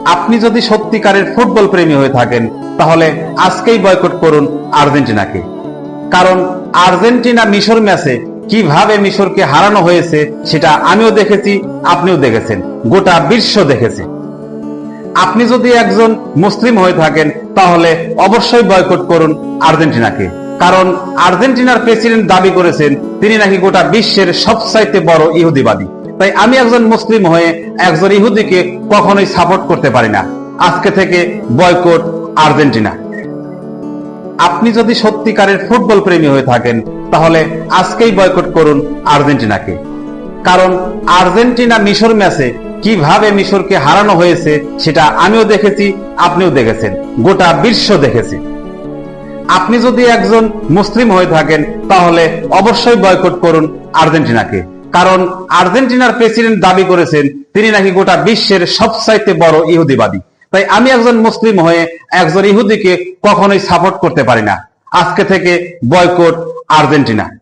আপনি যদি সত্যিকারের ফুটবল প্রেমী হয়ে থাকেন তাহলে আজকেই বয়কট করুন আর্জেন্টিনাকে। কারণ আর্জেন্টিনা মিশর ম্যাচে কিভাবে মিশরকে হারানো হয়েছে সেটা আমিও দেখেছি, আপনিও দেখেছেন, গোটা বিশ্ব দেখেছে। আপনি যদি একজন মুসলিম হয়ে থাকেন তাহলে অবশ্যই বয়কট করুন আর্জেন্টিনাকে। কারণ আর্জেন্টিনার প্রেসিডেন্ট দাবি করেছেন তিনি নাকি গোটা বিশ্বের সবচাইতে বড় ইহুদিবাদী। তাই আমি একজন মুসলিম হয়ে একজন ইহুদিকে কখনোই সাপোর্ট করতে পারি না। আজকে থেকে বয়কট আর্জেন্টিনা। আপনি যদি সত্যিকারের ফুটবল প্রেমী হয়ে থাকেন তাহলে আজকেই বয়কট করুন আর্জেন্টিনাকে। কারণ আর্জেন্টিনা মিশর ম্যাচে কিভাবে মিশরকে হারানো হয়েছে সেটা আমিও দেখেছি, আপনিও দেখেছেন, গোটা বিশ্ব দেখেছে। আপনি যদি একজন মুসলিম হয়ে থাকেন তাহলে অবশ্যই বয়কট করুন আর্জেন্টিনাকে। কারণ আর্জেন্টিনার প্রেসিডেন্ট দাবি করেছেন তিনি নাকি গোটা বিশ্বের সবচাইতে বড় ইহুদিবাদী। তাই আমি একজন মুসলিম হয়ে একজন ইহুদিকে কখনোই সাপোর্ট করতে পারি না। আজকে থেকে বয়কট আর্জেন্টিনা।